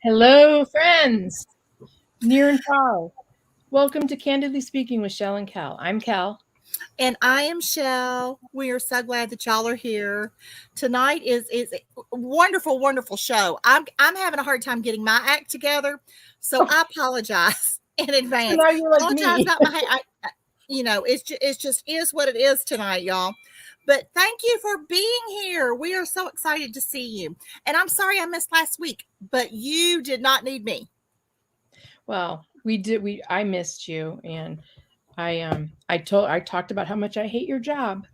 Hello, friends, near and far. Welcome to Candidly Speaking with Chelle and Kelle. I'm Kelle. And I am Chelle. We are so glad that y'all are here. Tonight is a wonderful, wonderful show. I'm having a hard time getting my act together, so I apologize in advance. Now you're like Apologize me. about my hair. It's just is what it is tonight, y'all. But thank you for being here. We are so excited to see you. And I'm sorry I missed last week, but you did not need me. Well, I missed you, and I talked about how much I hate your job.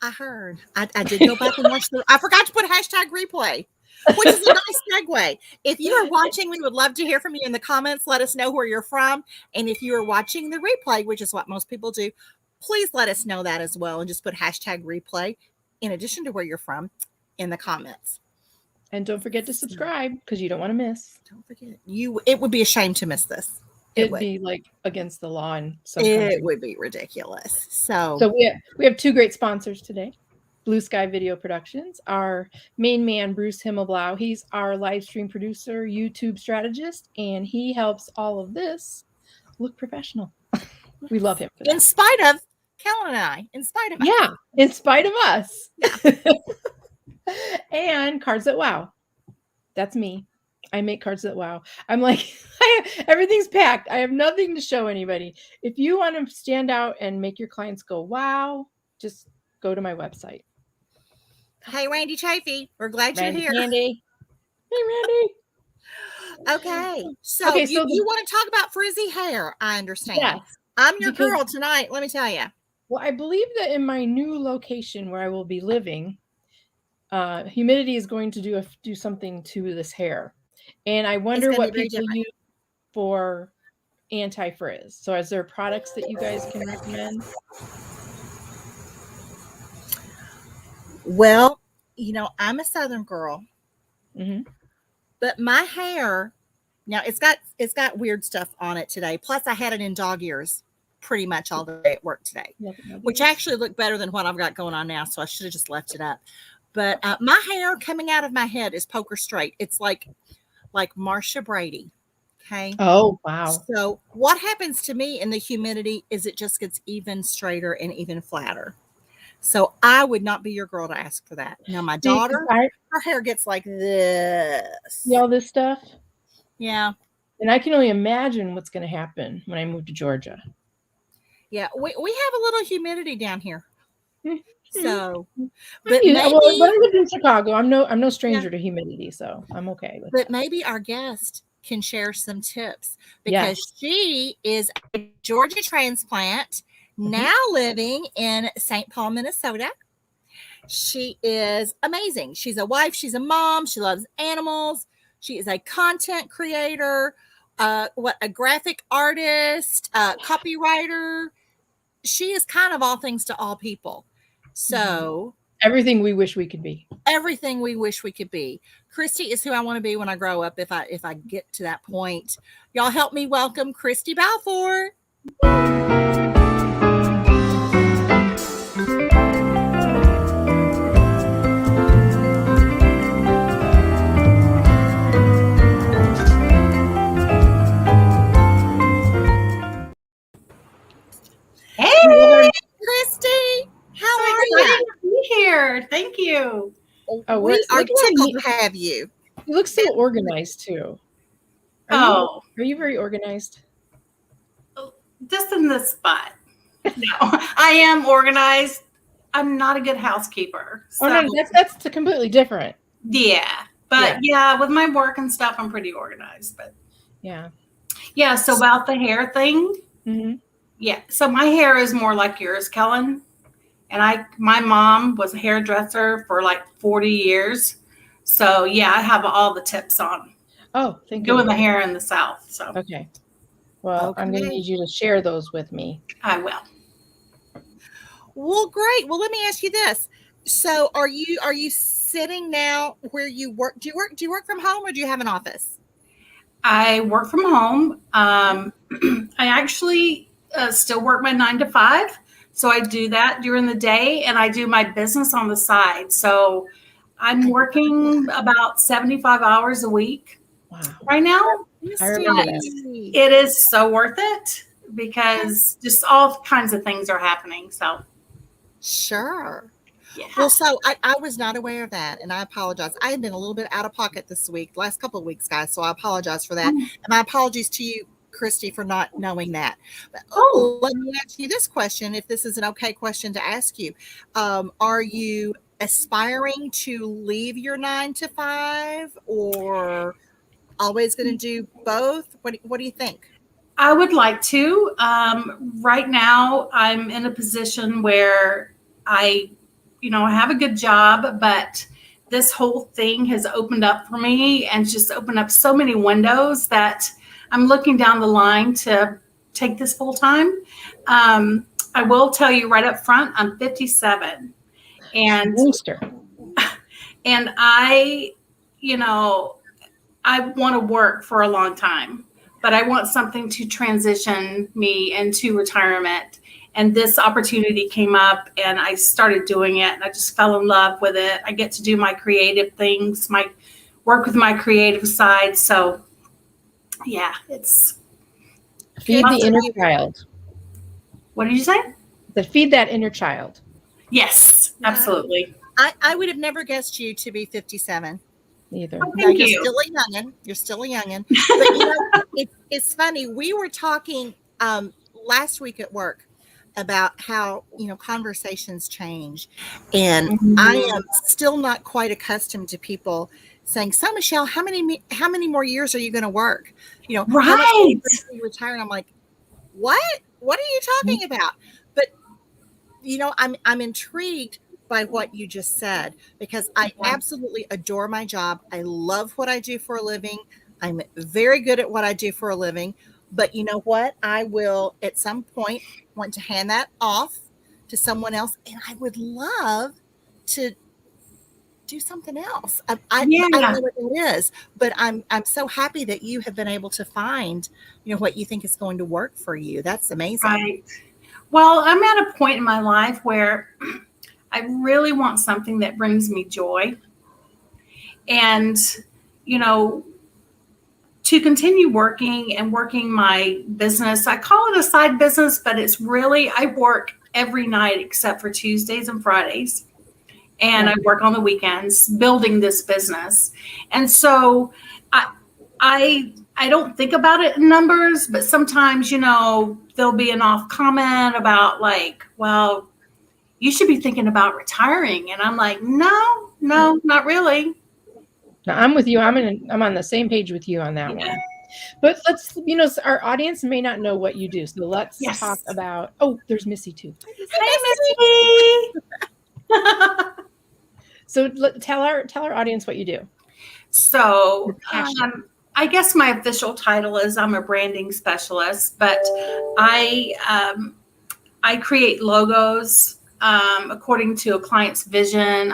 I heard. I did go back and watch I forgot to put hashtag replay, which is a nice segue. If you are watching, we would love to hear from you in the comments. Let us know where you're from. And if you are watching the replay, which is what most people do, please let us know that as well. And just put hashtag replay in addition to where you're from in the comments. And don't forget to subscribe because you don't want to miss. Don't forget. It would be a shame to miss this. It'd be like against the law in some It countries. would be ridiculous. So we have two great sponsors today. Blue Sky Video Productions, our main man, Bruce Himmelblau. He's our live stream producer, YouTube strategist, and he helps all of this look professional. We love him for that. In spite of Kellen and I, in spite of us. And Cards That Wow. That's me. I make cards that wow. I'm like, everything's packed. I have nothing to show anybody. If you want to stand out and make your clients go wow, just go to my website. Hey, Randy Chafee, we're glad you're here. Randy. Hey, Randy. Okay, so you want to talk about Frizzy Hair, I understand. Yes. I'm your girl tonight, let me tell you. Well, I believe that in my new location where I will be living, humidity is going to do something to this hair. And I wonder what people use for anti-frizz. So is there products that you guys can recommend? Well, I'm a Southern girl, but my hair, now it's got weird stuff on it today. Plus I had it in dog ears pretty much all day at work today, which actually looked better than what I've got going on now. So I should have just left it up. But my hair coming out of my head is poker straight. It's like Marsha Brady. Okay. Oh, wow. So what happens to me in the humidity is it just gets even straighter and even flatter. So I would not be your girl to ask for that. Now my daughter, her hair gets like this. See all this stuff? Yeah. And I can only imagine what's going to happen when I move to Georgia. Yeah, we have a little humidity down here. So, but when I lived in Chicago, I'm no stranger to humidity, so I'm okay with that. Maybe our guest can share some tips because she is a Georgia transplant, now living in St. Paul, Minnesota. She is amazing. She's a wife. She's a mom. She loves animals. She is a content creator, a graphic artist, copywriter. She is kind of all things to all people. So everything we wish we could be. Everything we wish we could be. Christi is who I want to be when I grow up. If I get to that point, y'all help me welcome Christi Balfour. Hey, Christi. How are you? To be here. Thank you. Oh, we are tickled to have you. You look so organized too. Are you very organized? Just in this spot. No, I am organized. I'm not a good housekeeper. So. Oh no, that's completely different. Yeah, but yeah, with my work and stuff, I'm pretty organized. But yeah. So about the hair thing. Yeah. So my hair is more like yours, Kellen. And my mom was a hairdresser for like 40 years. So yeah, I have all the tips on. Oh, thank you. Doing the hair in the South. So okay. Well, I'm going to need you to share those with me. I will. Well, great. Well, let me ask you this. So are you sitting now where you work? Do you work from home or do you have an office? I work from home. I actually still work my 9 to 5. So I do that during the day and I do my business on the side. So I'm working about 75 hours a week. Wow. Right now, I remember that. It is so worth it because just all kinds of things are happening. So, sure. Yeah. Well, so I was not aware of that, and I apologize. I have been a little bit out of pocket this week, last couple of weeks, guys, so I apologize for that. And my apologies to you, Christi, for not knowing that. But let me ask you this question, if this is an okay question to ask you. Are you aspiring to leave your 9 to 5 or always going to do both? What do you think? I would like to. Right now, I'm in a position where I have a good job, but this whole thing has opened up for me and just opened up so many windows that I'm looking down the line to take this full time. I will tell you right up front, I'm 57 and I want to work for a long time, but I want something to transition me into retirement. And this opportunity came up and I started doing it and I just fell in love with it. I get to do my creative things, my work with my creative side. So yeah, it's feed the inner child. What did you say? Feed that inner child. Yes, absolutely. I would have never guessed you to be 57. Either. Oh, no, you're still a youngin'. You're still a youngin'. But it's funny. We were talking last week at work about how conversations change, and I am still not quite accustomed to people saying, "So, Michelle, how many more years are you going to work? Right? How much are you retire?" And I'm like, "What? What are you talking about?" But I'm intrigued by what you just said, because I absolutely adore my job. I love what I do for a living. I'm very good at what I do for a living. But you know what? I will at some point want to hand that off to someone else. And I would love to do something else. I don't know what it is, but I'm so happy that you have been able to find, what you think is going to work for you. That's amazing. Right. Well, I'm at a point in my life where I really want something that brings me joy. And, to continue working my business, I call it a side business, but it's really, I work every night except for Tuesdays and Fridays. And I work on the weekends building this business. And so I don't think about it in numbers, but sometimes, there'll be an off comment about like, well, you should be thinking about retiring. And I'm like, no, not really. No, I'm with you. I'm on the same page with you on that one. But let's, our audience may not know what you do. So let's talk about, there's Missy too. Hi, Missy. So tell our audience what you do. So I guess my official title is I'm a branding specialist, but I create logos according to a client's vision.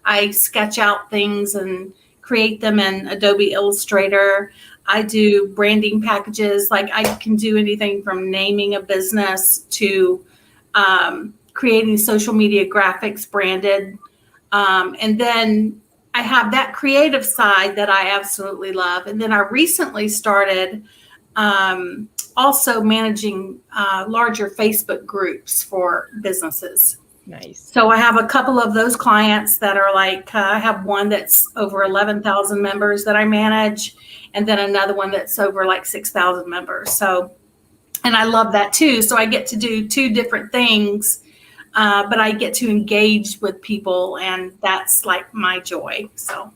I sketch out things and create them in Adobe Illustrator. I do branding packages. Like I can do anything from naming a business to creating social media graphics branded. And then I have that creative side that I absolutely love. And then I recently started also managing larger Facebook groups for businesses. Nice. So I have a couple of those clients that are like, I have one that's over 11,000 members that I manage, and then another one that's over like 6,000 members. So, and I love that too. So I get to do two different things, but I get to engage with people, and that's like my joy. So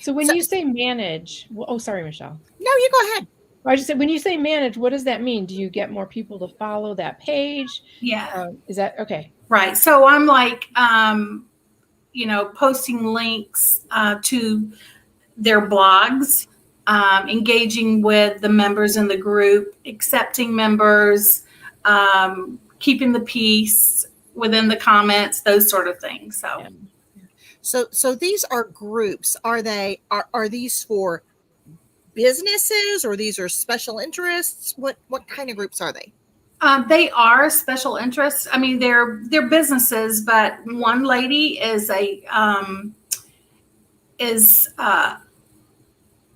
when you say manage, sorry, Michelle. No, you go ahead. I just said, when you say manage, what does that mean? Do you get more people to follow that page? Yeah. Is that okay? Right. So I'm like, posting links to their blogs, engaging with the members in the group, accepting members, keeping the peace within the comments, those sort of things. So these are groups. Are these for businesses, or these are special interests? What kind of groups are they? They are special interests. I mean, they're businesses, but one lady is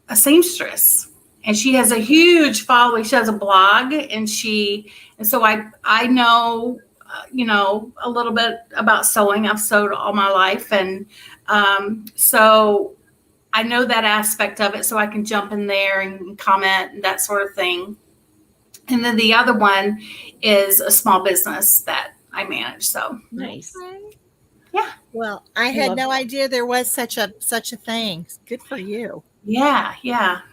a seamstress, and she has a huge following. She has a blog, and so I know, a little bit about sewing. I've sewed all my life, and so I know that aspect of it, so I can jump in there and comment and that sort of thing. And then the other one is a small business that I manage. So nice. Yeah. Well, I had no idea there was such a thing. Good for you. Yeah.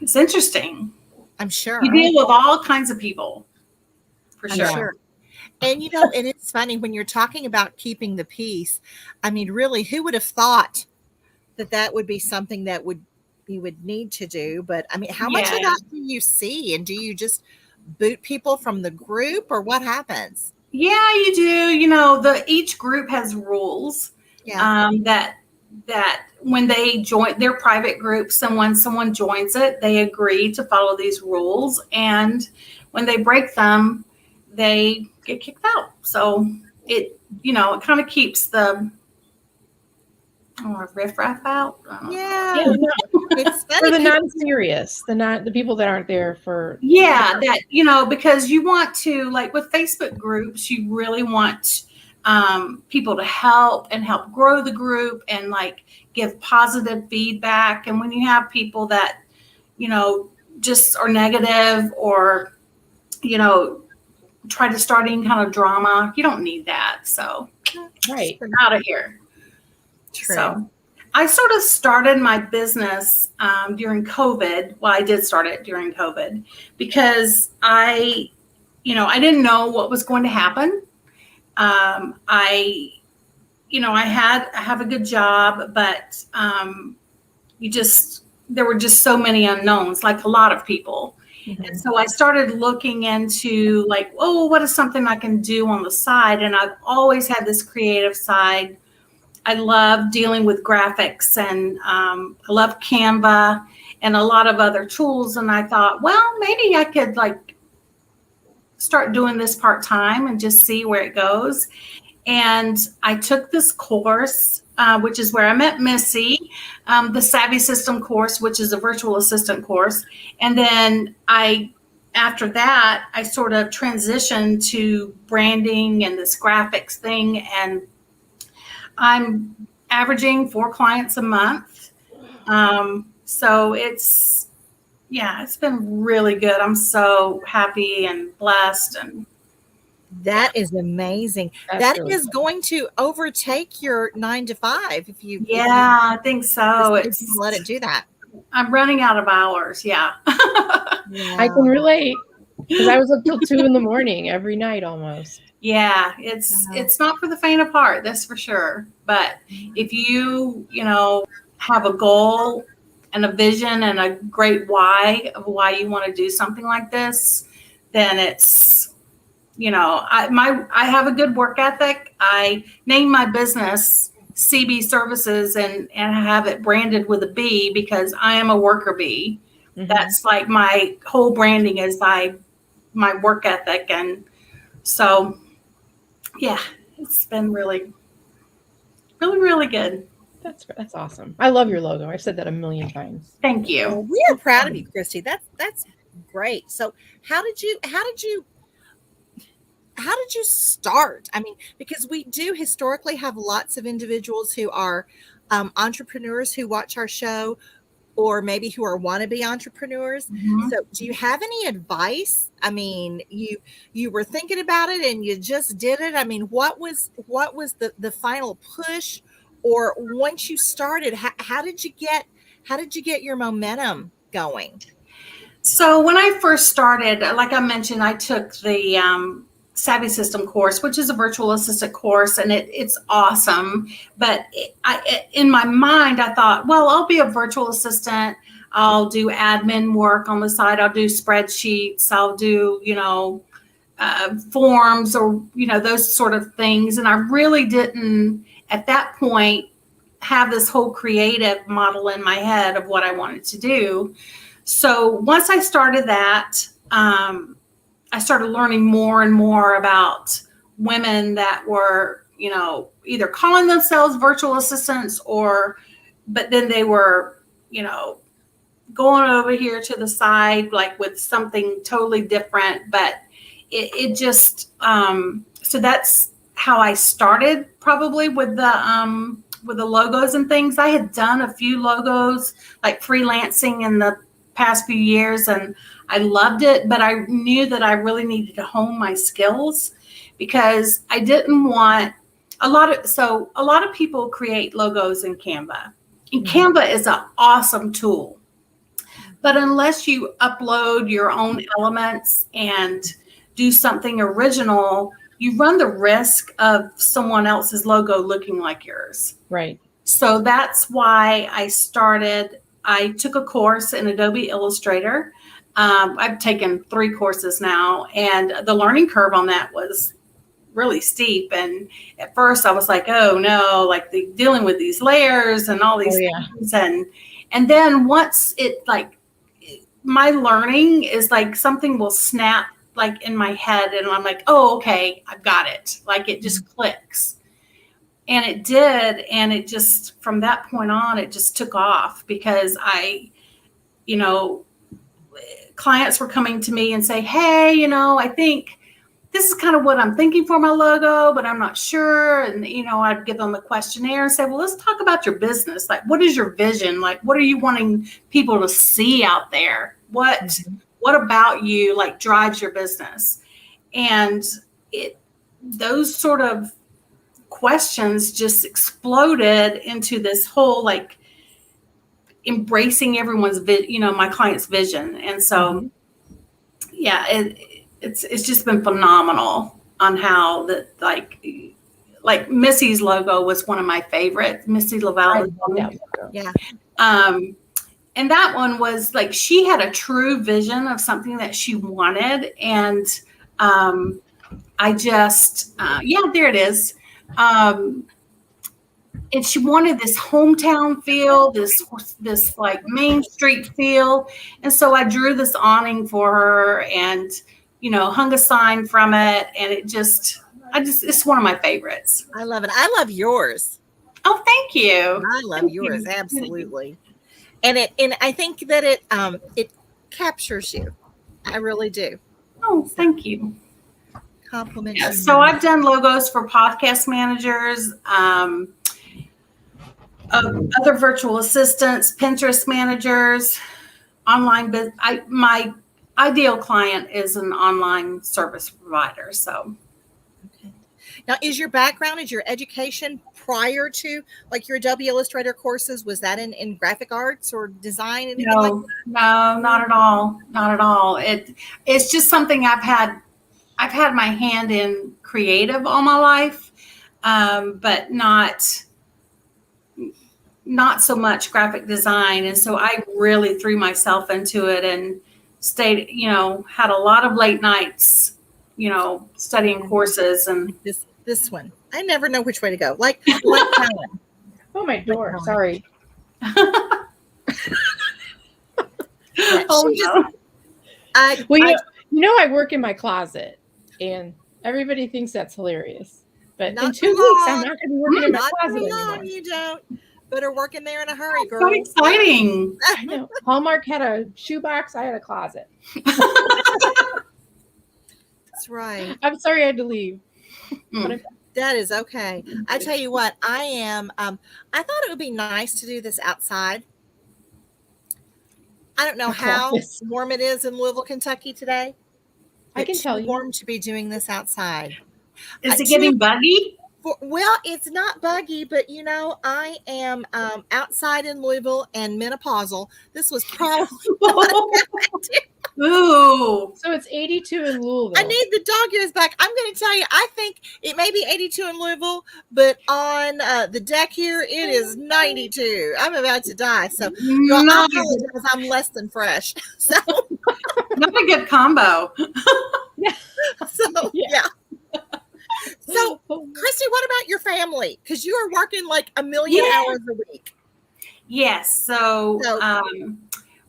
It's interesting. I'm sure. You deal with all kinds of people. For sure. Sure. And and it's funny when you're talking about keeping the peace. I mean, really, who would have thought that would be something that you would need to do? But I mean, how much of that do you see? And do you just boot people from the group, or what happens? Yeah, you do. Each group has rules. Yeah. That when they join their private group, someone joins it, they agree to follow these rules, and when they break them, they get kicked out. So it kind of keeps the riffraff out. Yeah. It's for the non-serious, the people that aren't there for. Yeah, because you want to, like with Facebook groups, you really want people to help grow the group and like give positive feedback. And when you have people that, just are negative or, try to start any kind of drama, you don't need that. So right, out of here. True. So I sort of started my business during COVID. Well, I did start it during COVID because I didn't know what was going to happen. I have a good job, but there were just so many unknowns, like a lot of people. Mm-hmm. And so I started looking into like, what is something I can do on the side? And I've always had this creative side. I love dealing with graphics, and I love Canva and a lot of other tools. And I thought, well, maybe I could like start doing this part-time and just see where it goes. And I took this course, which is where I met Missy, the Savvy System course, which is a virtual assistant course. And then after that, I sort of transitioned to branding and this graphics thing. And I'm averaging 4 clients a month. So it's been really good. I'm so happy and blessed. And that is amazing. That really is going to overtake your 9 to 5 if you. Yeah, I think so. Let it do that. I'm running out of hours. Yeah. I can relate because I was up till 2 a.m. every night almost. Yeah, it's not for the faint of heart, that's for sure. But if you have a goal and a vision and a great why of why you want to do something like this, then it's I have a good work ethic. I named my business CB Services and have it branded with a B because I am a worker bee. Mm-hmm. That's like my whole branding is my work ethic. And so, yeah, it's been really, really, really good. That's awesome. I love your logo. I've said that a million times. Thank you. Well, we are proud of you, Christi. That's great. So how did you start? I mean, because we do historically have lots of individuals who are entrepreneurs who watch our show, or maybe who are wannabe entrepreneurs. Mm-hmm. So do you have any advice? I mean, you were thinking about it and you just did it. I mean, what was the final push? Or once you started, how did you get your momentum going? So when I first started, like I mentioned, I took the Savvy System course, which is a virtual assistant course, and it's awesome. But in my mind, I thought, well, I'll be a virtual assistant. I'll do admin work on the side. I'll do spreadsheets. I'll do, forms or, those sort of things. And I really didn't, at that point, have this whole creative model in my head of what I wanted to do. So once I started that, I started learning more and more about women that were, either calling themselves virtual assistants but then they were, going over here to the side, like with something totally different, but it just, so that's how I started probably with the logos and things. I had done a few logos, like freelancing in the past few years, and I loved it, but I knew that I really needed to hone my skills because I didn't want a lot of people create logos in Canva. And Canva is an awesome tool, but unless you upload your own elements and do something original, you run the risk of someone else's logo looking like yours. Right. So that's why I took a course in Adobe Illustrator. I've taken 3 courses now, and the learning curve on that was really steep. And at first I was like, oh no, like dealing with these layers and all these things. And then once my learning is like something will snap like in my head, and I'm like, oh, okay, I've got it. Like it just clicks. And it did. And it just, from that point on, it just took off because clients were coming to me and say, hey, I think this is kind of what I'm thinking for my logo, but I'm not sure. And, I'd give them a questionnaire and say, well, let's talk about your business. Like, what is your vision? Like, what are you wanting people to see out there? What about you like drives your business? And those sort of questions just exploded into this whole like embracing everyone's my client's vision. And so it's just been phenomenal on how that like Missy's logo was one of my favorites. Missy Lavelle. Yeah. And that one was like, she had a true vision of something that she wanted. And I just, there it is. And she wanted this hometown feel, this like Main Street feel. And so I drew this awning for her and, hung a sign from it. And it's one of my favorites. I love it. I love yours. Oh, thank you. I love yours. Absolutely. And I think that it captures you. I really do. Oh, thank you. Compliment. Yeah, so I've done logos for podcast managers, other virtual assistants, Pinterest managers, online business. My ideal client is an online service provider. So, okay. Now, is your background, is your education prior to like your Adobe Illustrator courses? Was that in graphic arts or design? No, not at all. Not at all. It's just something I've had my hand in creative all my life, but not so much graphic design. And so I really threw myself into it and stayed, had a lot of late nights, studying courses. And this one, I never know which way to go. Like oh, my door. Sorry. Oh, no. I work in my closet, and everybody thinks that's hilarious. But in 2 weeks, I'm not going to be working in my closet anymore. You don't. Better work in there in a hurry, girl. So exciting. I know. Hallmark had a shoebox. I had a closet. That's right. I'm sorry I had to leave. That is okay. I tell you what, I am. I thought it would be nice to do this outside. I don't know how warm it is in Louisville, Kentucky today. I can tell you. It's warm to be doing this outside. Is it getting buggy? Well, it's not buggy, but I am outside in Louisville and menopausal. This was probably Ooh. So it's 82 in Louisville. I need the dog ears back. I'm going to tell you, I think it may be 82 in Louisville, but on the deck here, it is 92. I'm about to die. So I apologize, I'm less than fresh. So not a good combo. Yeah. So, Christi, what about your family? Because you are working like a million hours a week. Yes. So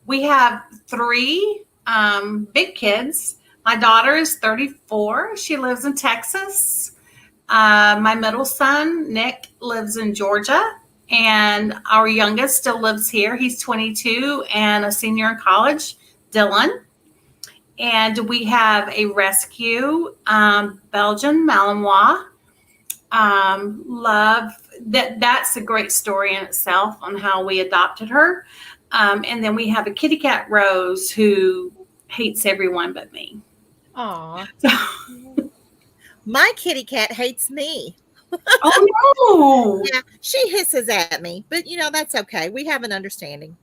we have 3 big kids. My daughter is 34. She lives in Texas. My middle son, Nick, lives in Georgia. And our youngest still lives here. He's 22 and a senior in college, Dylan. And we have a rescue, Belgian Malinois. Love that's a great story in itself on how we adopted her. And then we have a kitty cat, Rose, who hates everyone but me. Aw. So, my kitty cat hates me. Oh no! Yeah, she hisses at me, but that's okay. We have an understanding.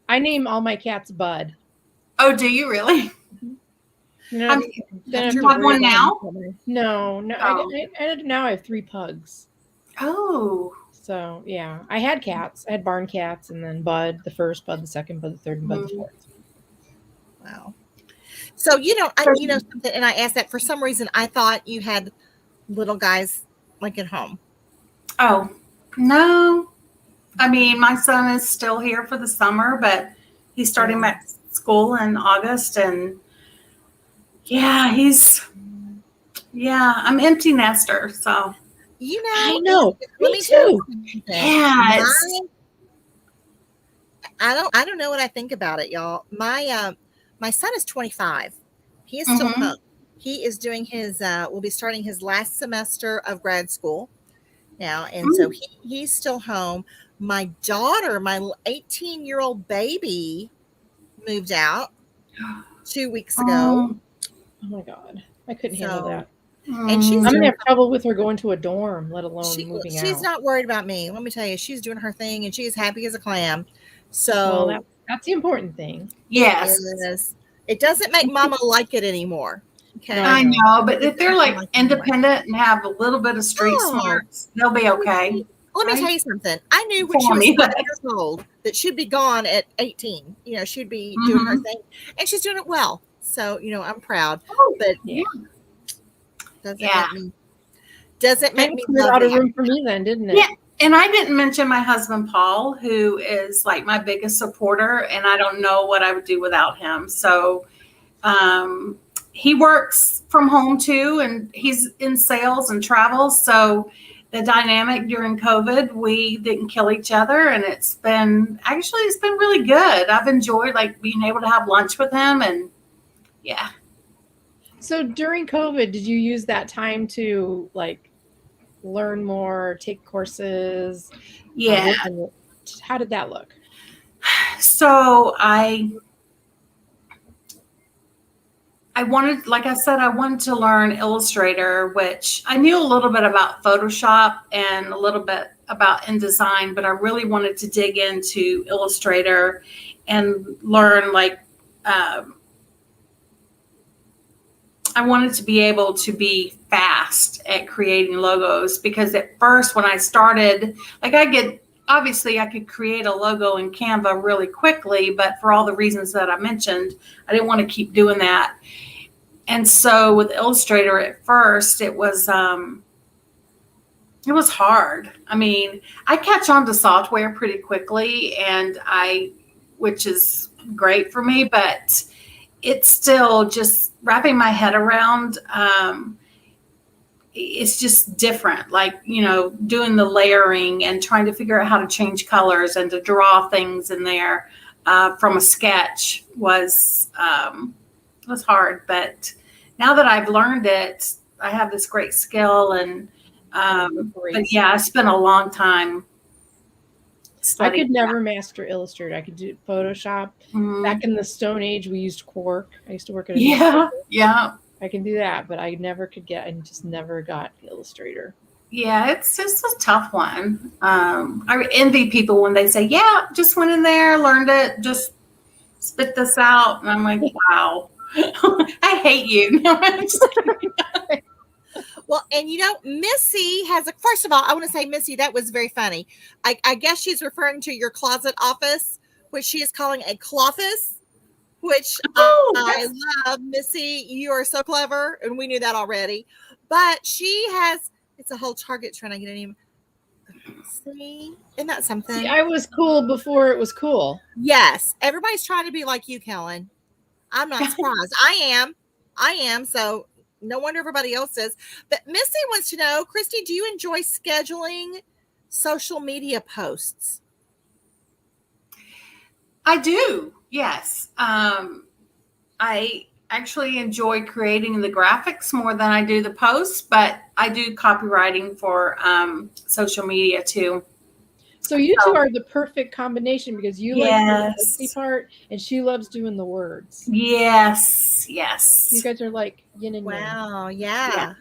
I name all my cats Bud. Oh, do you really? Do you have one now? No. Oh. I now I have 3 pugs. Oh. So yeah, I had cats. I had barn cats, and then Bud the first, Bud the second, Bud the third, and Bud the fourth. Wow. So something, and I asked that for some reason. I thought you had little guys like at home. Oh no! I mean, my son is still here for the summer, but he's starting back school in August, and I'm empty nester, so. I know. Me too. Yes. I don't know what I think about it, y'all. My son is 25. He is still home. He is doing his will be starting his last semester of grad school now, and so he's still home. My daughter, my 18-year-old baby, moved out 2 weeks ago. Oh my God, I couldn't handle that. And I'm gonna have trouble with her going to a dorm, let alone moving out. She's not worried about me. Let me tell you, she's doing her thing, and she's happy as a clam. So that's the important thing. Yes, it doesn't make Mama like it anymore. Okay, I know, but if they're like independent and have a little bit of street smarts, they'll be okay. Let me tell you something. I knew when she was 5 years old that she'd be gone at 18. She'd be doing her thing, and she's doing it well. So I'm proud. But doesn't make me love out of room for me then, didn't it? Yeah. And I didn't mention my husband, Paul, who is like my biggest supporter, and I don't know what I would do without him. So he works from home too, and he's in sales and travels. So the dynamic during COVID, we didn't kill each other, and it's been really good. I've enjoyed like being able to have lunch with him, and yeah. So during COVID, did you use that time to like learn more, take courses? Yeah. How did that look? So I wanted, like I said, I wanted to learn Illustrator, which I knew a little bit about Photoshop and a little bit about InDesign, but I really wanted to dig into Illustrator and learn I wanted to be able to be fast at creating logos, because at first when I started, I could create a logo in Canva really quickly, but for all the reasons that I mentioned, I didn't want to keep doing that. And so with Illustrator at first, it was hard. I mean, I catch on to software pretty quickly, which is great for me, but it's still just wrapping my head around. It's just different, doing the layering and trying to figure out how to change colors and to draw things in there from a sketch was hard. But now that I've learned it, I have this great skill, and but yeah, I spent a long time studying. I could never master Illustrator. I could do Photoshop. Back in the Stone Age, we used Quark. I used to work at a yeah. I can do that, but I just never got Illustrator. Yeah, it's just a tough one. I envy people when they say, yeah, just went in there, learned it, just spit this out. And I'm like, wow, I hate you. No, I'm just kidding. Well, and Missy first of all, I want to say, Missy, that was very funny. I guess she's referring to your closet office, which she is calling a cloffice, which I love. Missy, you are so clever, and we knew that already. But it's a whole Target trying to get any. See, isn't that something? See, I was cool before it was cool. Yes, everybody's trying to be like you, Kellen. I'm not surprised. I am. So no wonder everybody else is. But Missy wants to know, Christi, do you enjoy scheduling social media posts? I do. Yes. I actually enjoy creating the graphics more than I do the posts, but I do copywriting for social media too. So you two are the perfect combination because you like the posty part and she loves doing the words. Yes. Yes. You guys are like yin and yang. Wow. Yeah.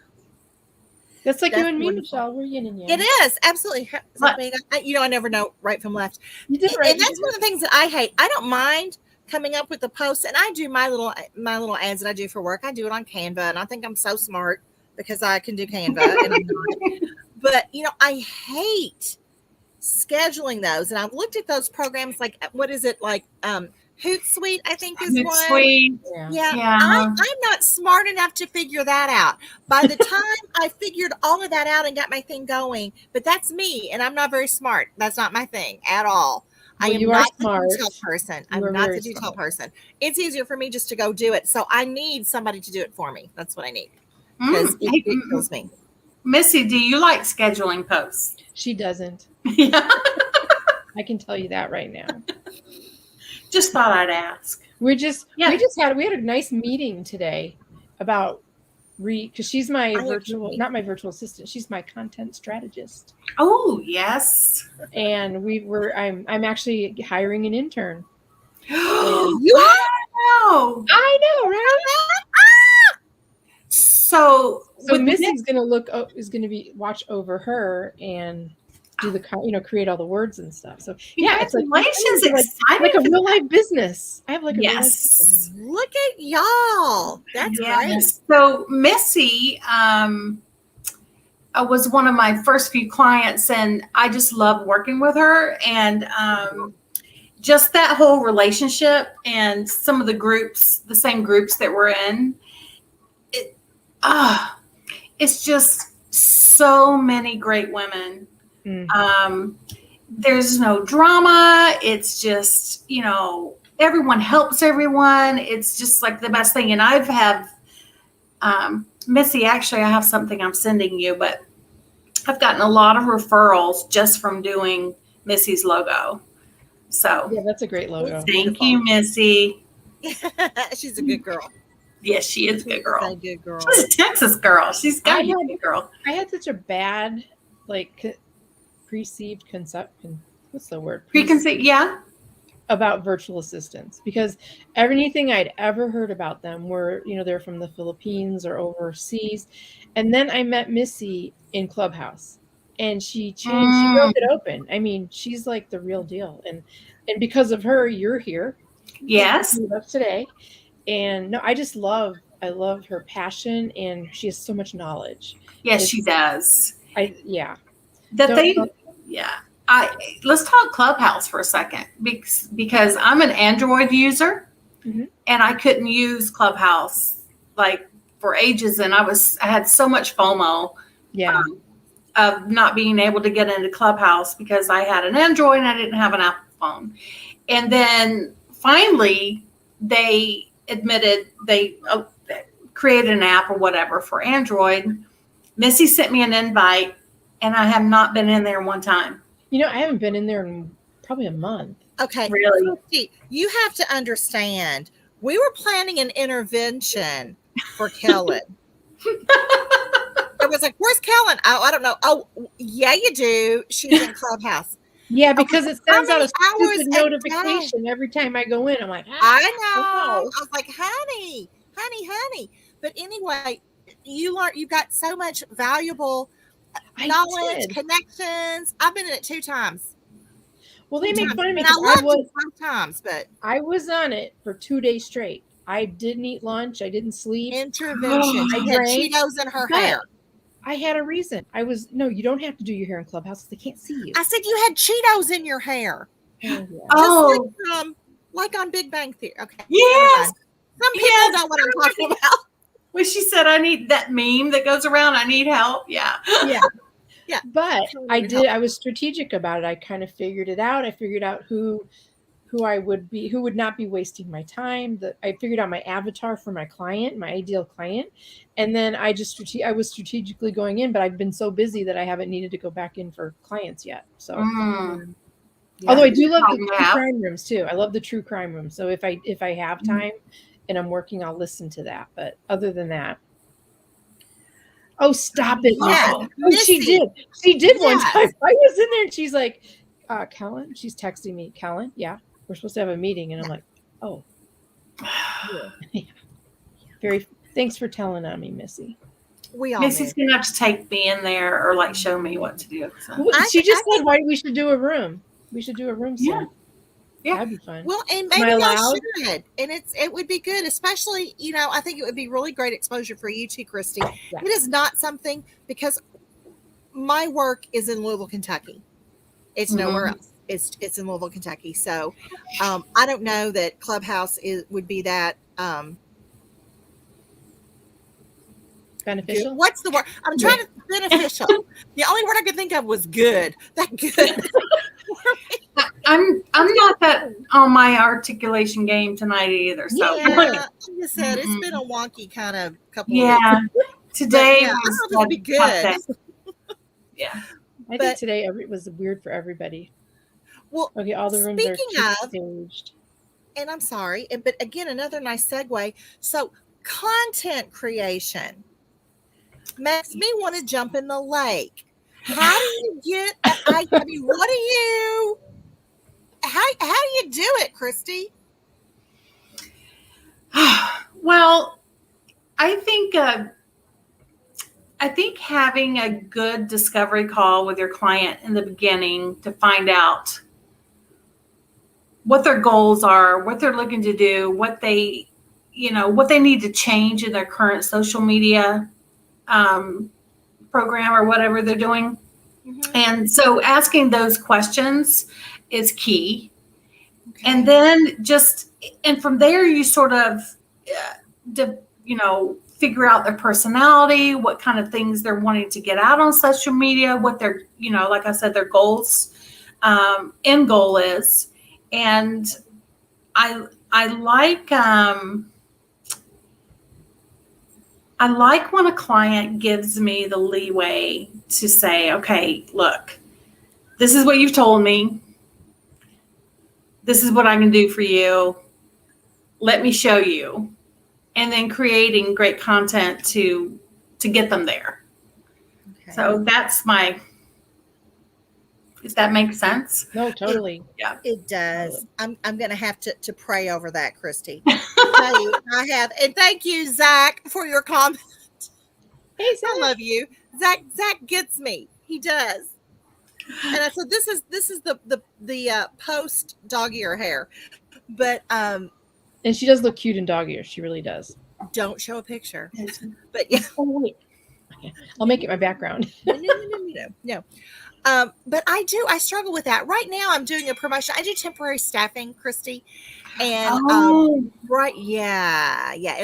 That's like you and me, Michelle. We're yin and yang. It is. Absolutely. I never know right from left. You did right. And that's one of the things that I hate. I don't mind coming up with the posts, and I do my little ads that I do for work. I do it on Canva, and I think I'm so smart because I can do Canva. And I'm not. But, I hate scheduling those. And I've looked at those programs like, what is it, like Hootsuite, I think is one. Hootsuite. Yeah. I'm not smart enough to figure that out. By the time I figured all of that out and got my thing going, but that's me, and I'm not very smart. That's not my thing at all. Well, I am not the detail person. I'm not the detail person. It's easier for me just to go do it. So I need somebody to do it for me. That's what I need. Because it kills me. Missy, do you like scheduling posts? She doesn't. Yeah. I can tell you that right now. Just thought I'd ask. We had a nice meeting today about because she's my not my virtual assistant. She's my content strategist. Oh, yes. And I'm actually hiring an intern. You are? I know, right? So Missy's is going to watch over her and do the create all the words and stuff. So it's like a real life business. I have like a real life business. Look at y'all. That's great. So Missy was one of my first few clients, and I just love working with her, and just that whole relationship and some of the same groups that we're in. It's just so many great women. There's no drama. It's just, everyone helps everyone. It's just like the best thing. And Missy, actually, I have something I'm sending you, but I've gotten a lot of referrals just from doing Missy's logo. So yeah, that's a great logo. Thank you, Missy. She's a good girl. Yes, she is a good girl. She's a good girl. She's a Texas girl. She's got to be a good girl. I had such a bad, preconceived conception. What's the word? Preconceived, yeah. About virtual assistants, because anything I'd ever heard about them were, they're from the Philippines or overseas. And then I met Missy in Clubhouse, and she changed, she broke it open. I mean, she's like the real deal. And because of her, you're here. Yes. Today. And no, I love her passion, and she has so much knowledge. Yes, she does. Let's talk Clubhouse for a second, because I'm an Android user, and I couldn't use Clubhouse for ages, and I had so much FOMO of not being able to get into Clubhouse because I had an Android and I didn't have an Apple phone. And then finally they admitted they created an app or whatever for Android. Missy sent me an invite, and I have not been in there one time. I haven't been in there in probably a month. Okay. Really? You have to understand, we were planning an intervention for Kellen. It was like, where's Kellen? I don't know. Oh, yeah, you do. She's in Clubhouse. Yeah, because it sends out a stupid notification every time I go in. I'm like, I know. I was like, honey. But anyway, you got so much valuable knowledge, connections. I've been in it 2 times. Well, they make fun of me. I was on it for 2 days straight. I didn't eat lunch. I didn't sleep. Intervention. I had Cheetos in her hair. I had a reason. You don't have to do your hair in Clubhouse. They can't see you. I said you had Cheetos in your hair. Oh, like on Big Bang Theory. Okay. Yes. Some people know what I'm talking about. Well, she said, I need that meme that goes around. I need help. Yeah. Yeah. But I was strategic about it. I kind of figured it out. I figured out who who would not be wasting my time. I figured out my avatar for my client, my ideal client. And then I was strategically going in, but I've been so busy that I haven't needed to go back in for clients yet. So, although I do love the true crime rooms too. I love the true crime rooms. So if I have time and I'm working, I'll listen to that. But other than that, oh, stop it. Yeah. Oh, she did one time. I was in there and she's like, Kellen, she's texting me, Kellen, yeah, we're supposed to have a meeting. And I'm like, oh, yeah. Thanks for telling on me, Missy. Missy's going to have to take me in there or like show me what to do. So. She just said, why we should do a room. We should do a room soon. Yeah. That'd be fun. Well, and maybe y'all should. And it would be good, especially, I think it would be really great exposure for you too, Christy. Yeah. It is not something, because my work is in Louisville, Kentucky. It's nowhere else. It's in Louisville, Kentucky. So I don't know that Clubhouse would be that beneficial. What's the word? I'm trying to beneficial. The only word I could think of was good. That good. I'm not that on my articulation game tonight either. So like I just said, it's been a wonky kind of couple of weeks. Today would be good. Yeah. I think today it was weird for everybody. Well, okay, all the rooms are staged. And I'm sorry, but again, another nice segue. So content creation makes me want to jump in the lake. How do you get? I mean, how do you do it, Christy? Well, I think having a good discovery call with your client in the beginning to find out what their goals are, what they're looking to do, what they need to change in their current social media program or whatever they're doing. Mm-hmm. And so asking those questions is key. Okay. And then from there, you sort of, figure out their personality, what kind of things they're wanting to get out on social media, what their, like I said, their goals, end goal is. And I like when a client gives me the leeway to say, okay, look, this is what you've told me. This is what I can do for you. Let me show you. And then creating great content to get them there. Okay. So that's does that make sense? No, totally. Yeah, it does. I'm going to have to pray over that, Christy. I have, and thank you, Zach, for your comment. Hey, Zach. I love you. Zach gets me. He does. And I said, this is the post dog ear hair, but and she does look cute in dog ears. She really does. Don't show a picture. But yeah. Oh, wait. Okay. I'll make it my background. No. But I struggle with that. Right now I'm doing a promotion. I do temporary staffing, Christy. And in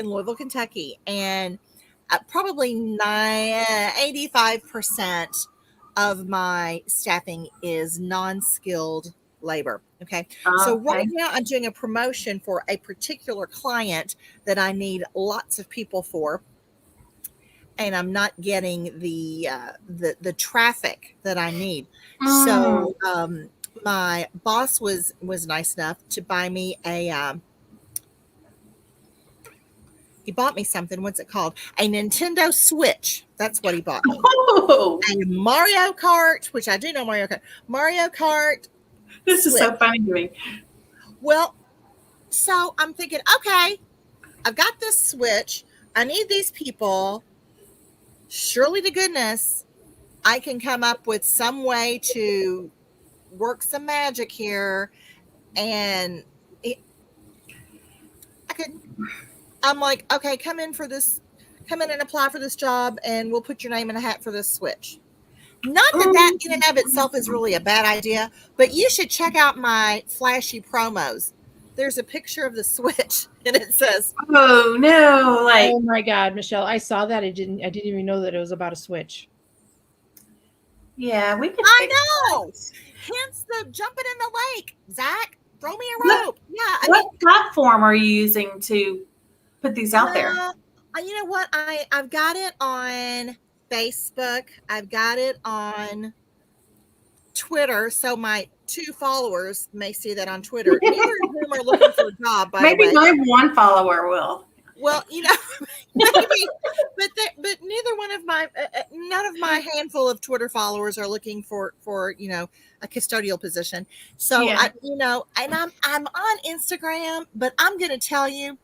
Louisville, Kentucky. And probably 85% of my staffing is non-skilled labor. Okay. So right now I'm doing a promotion for a particular client that I need lots of people for. And I'm not getting the traffic that I need. So my boss was nice enough to buy me he bought me something. What's it called? A Nintendo Switch. That's what he bought me. Oh. A Mario Kart, which I do know Mario Kart. Mario Kart. This Switch. Is so funny to me. Well, so I'm thinking, okay, I've got this Switch. I need these people. Surely to goodness, I can come up with some way to work some magic here. And I'm like, okay, come in and apply for this job and we'll put your name in a hat for this Switch. Not that in and of itself is really a bad idea, but you should check out my flashy promos. There's a picture of the Switch and it says, "Oh no!" Oh my God, Michelle, I saw that. I didn't even know that it was about a Switch. Yeah, we could. I know. Hence the jumping in the lake, Zach. throw me a rope. Yeah. What platform are you using to put these out there? You know what? I've got it on Facebook. I've got it on Twitter. So my 2 followers may see that on Twitter. Neither of whom are looking for a job, by the way. Maybe my 1 follower will. Well, you know, maybe, but neither one of my, none of my handful of Twitter followers are looking for, you know, a custodial position. So, Yeah. you know, and I'm on Instagram, but I'm going to tell you,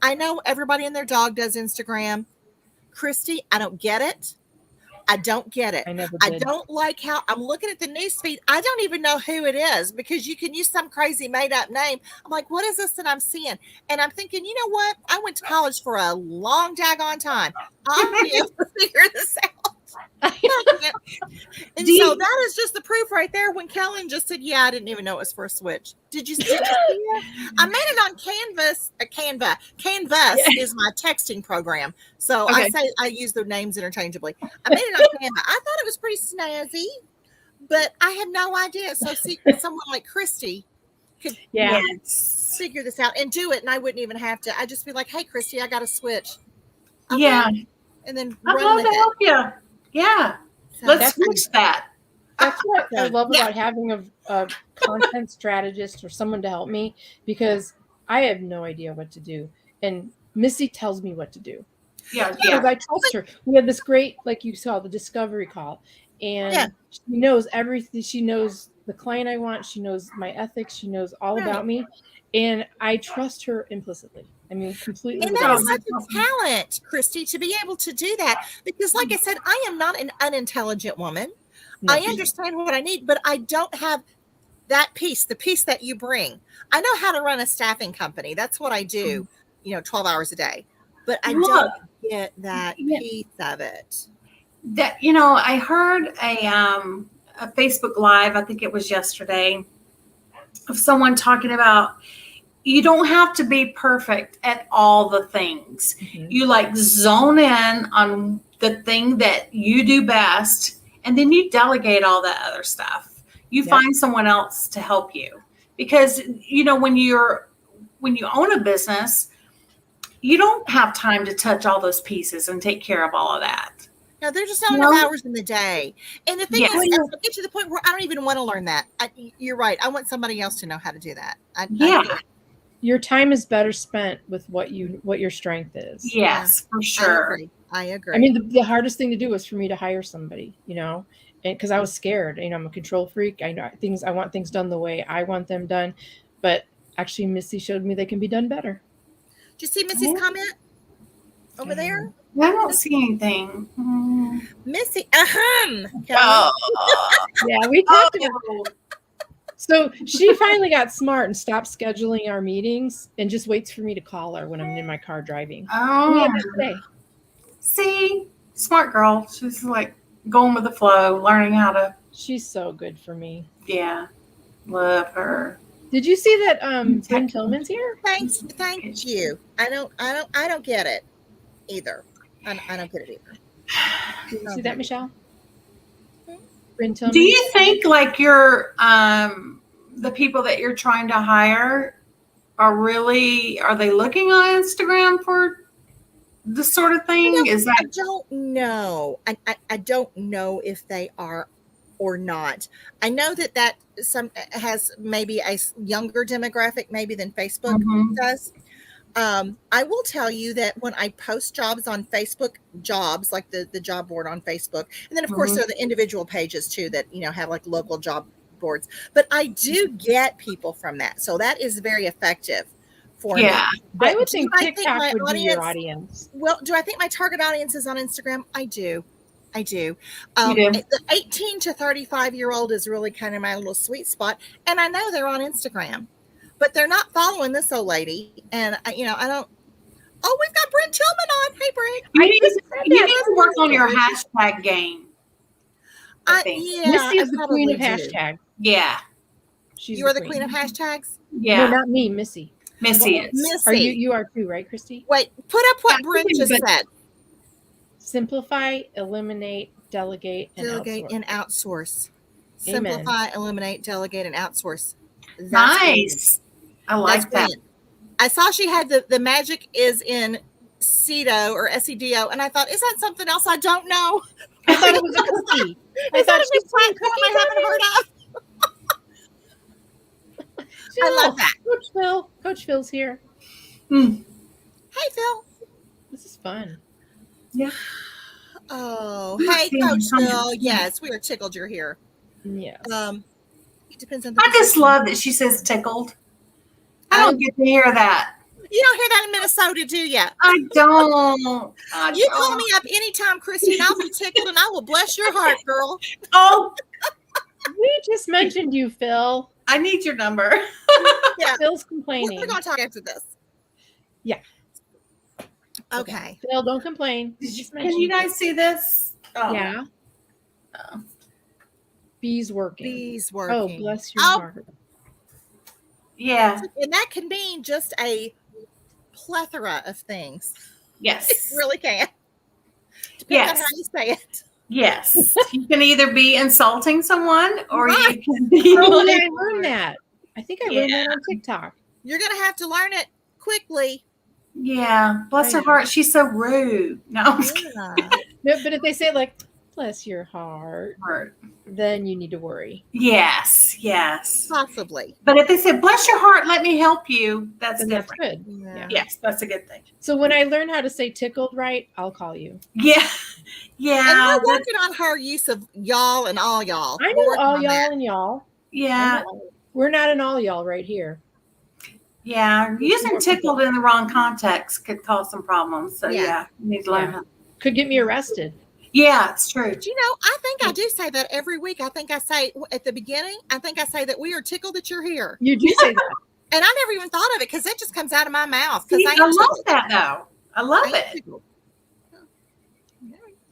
I know everybody and their dog does Instagram. Christi, I don't get it. I don't get it. I never did. I don't like how I'm looking at the newsfeed. I don't even know who it is because you can use some crazy made up name. I'm like, what is this that I'm seeing? And I'm thinking, you know what? I went to college for a long daggone time. I'll be able to figure this out. And so that is just the proof right there when Kellen just said, yeah, I didn't even know it was for a switch. Did you see it? I made it on Canva. Canvas is my texting program. So I say I use the names interchangeably. I made it on Canva. I thought it was pretty snazzy, but I had no idea. So see, someone like Christi could figure this out and do it, and I wouldn't even have to. I'd just be like, hey, Christi, I got a switch. Okay. And then I'd love to help you. Yeah. So let's switch that. That's what I love about having a content strategist or someone to help me, because I have no idea what to do. And Missy tells me what to do. Yeah. Because I trust her. We had this great, like you saw, the discovery call. And she knows everything. She knows the client I want. She knows my ethics. She knows all about me. And I trust her implicitly. I mean, completely. And that is such a talent, Christi, to be able to do that. Because like I said, I am not an unintelligent woman. No. I understand what I need, but I don't have that piece, the piece that you bring. I know how to run a staffing company. That's what I do, 12 hours a day. But I don't get that piece of it. That, I heard a Facebook Live, I think it was yesterday, of someone talking about you don't have to be perfect at all the things. Mm-hmm. You zone in on the thing that you do best, and then you delegate all that other stuff. You find someone else to help you, because when you own a business, you don't have time to touch all those pieces and take care of all of that. No, there's just not enough hours in the day. And the thing is, I get to the point where I don't even want to learn that. You're right. I want somebody else to know how to do that. Your time is better spent with what your strength is. Yes, for sure. I agree. I mean, the hardest thing to do was for me to hire somebody, and because I was scared. I'm a control freak. I know things. I want things done the way I want them done. But actually, Missy showed me they can be done better. Did you see Missy's comment over there? I don't see anything. Missy, Oh. Yeah, we talked about. So she finally got smart and stopped scheduling our meetings and just waits for me to call her when I'm in my car driving. Oh, see, smart girl. She's going with the flow, learning how to. She's so good for me. Yeah, love her. Did you see that Bryn Tillman's here? Thank you. I don't get it either. I don't get it either. See that, Michelle? Bryn Tillman. Do you think you're the people that you're trying to hire are they looking on Instagram for this sort of thing? I don't know. I don't know if they are or not. I know that some has maybe a younger demographic maybe than Facebook does. I will tell you that when I post jobs on Facebook, jobs like the job board on Facebook, and then of course there are the individual pages too that have local job boards. But I do get people from that, so that is very effective for me. But I would think TikTok would be your audience. Well, do I think my target audience is on Instagram? I do. The 18 to 35-year-old is really kind of my little sweet spot, and I know they're on Instagram. But they're not following this old lady. And, I don't. Oh, we've got Bryn Tillman on. Hey, Bryn. You need to work on your hashtag game. Missy is the queen of hashtag. Yeah. You are the queen of hashtags? Yeah. No, not me, Missy. Missy is. Missy. Are you are too, right, Christi? Wait, put up what Bryn just said. Simplify, eliminate, delegate, and outsource. Simplify, eliminate, delegate, and outsource. Nice. I like that. I saw she had the magic is in Cedo or SEDO, and I thought, is that something else I don't know? I thought it was a cookie. I thought it was a platform I haven't heard of. I love that. Coach Phil's here. Hey, Phil. This is fun. Yeah. Oh, hey, Coach Phil. Yes, we are tickled you're here. Yes. It depends on. I just love that she says tickled. I don't get to hear that. You don't hear that in Minnesota, do you? I don't. You call me up anytime, Christy, and I'll be tickled, and I will bless your heart, girl. Oh, we just mentioned you, Phil. I need your number. Yeah, Phil's complaining. We're going to talk after this. Yeah. Okay. Phil, don't complain. Can you guys see this? Oh. Yeah. Oh. Bees working. Oh, bless your heart. Yeah. And that can mean just a plethora of things. Yes. It really can. Depends on how you say it. Yes. You can either be insulting someone or you can be. I learned that. I think I learned that on TikTok. You're going to have to learn it quickly. Yeah. Bless her heart. She's so rude. No, I'm just kidding. But if they say like, bless your heart, then you need to worry. Yes. Possibly. But if they say, bless your heart, let me help you, that's different. That's good. Yeah. Yes, that's a good thing. So when I learn how to say tickled right, I'll call you. Yeah. Yeah. And we're working on her use of y'all and all y'all. I know all y'all and y'all. Yeah. We're not an all y'all right here. Yeah. Using tickled in the wrong context could cause some problems. So you need to learn how. Could get me arrested. Yeah, it's true. You know, I think I do say that every week. I think I say at the beginning, that we are tickled that you're here. You do say that. And I never even thought of it because it just comes out of my mouth. I love that though. I love it.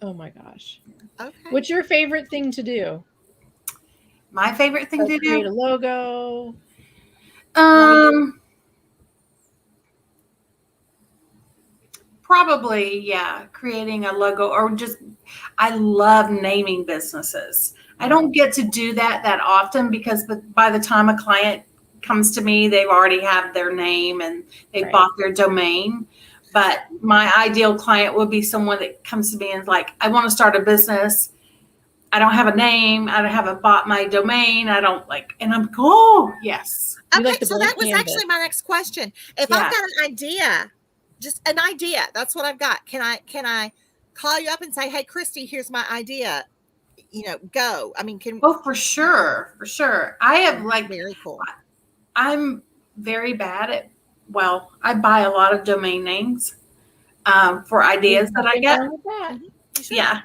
Oh my gosh. Okay. What's your favorite thing to do? My favorite thing to do? Create a logo. Probably, creating a logo or just, I love naming businesses. I don't get to do that often because by the time a client comes to me, they've already have their name and they bought their domain. But my ideal client would be someone that comes to me and is like, I want to start a business. I don't have a name. I haven't bought my domain. I don't and I'm like, oh, yes. Okay, so that was actually my next question. If I've got an idea, just an idea, that's what I've got. Can I call you up and say, hey, Christy, here's my idea? Go. I mean, Oh, for sure. I have very cool. I'm very bad at, I buy a lot of domain names for ideas that I get. Sure. Yeah.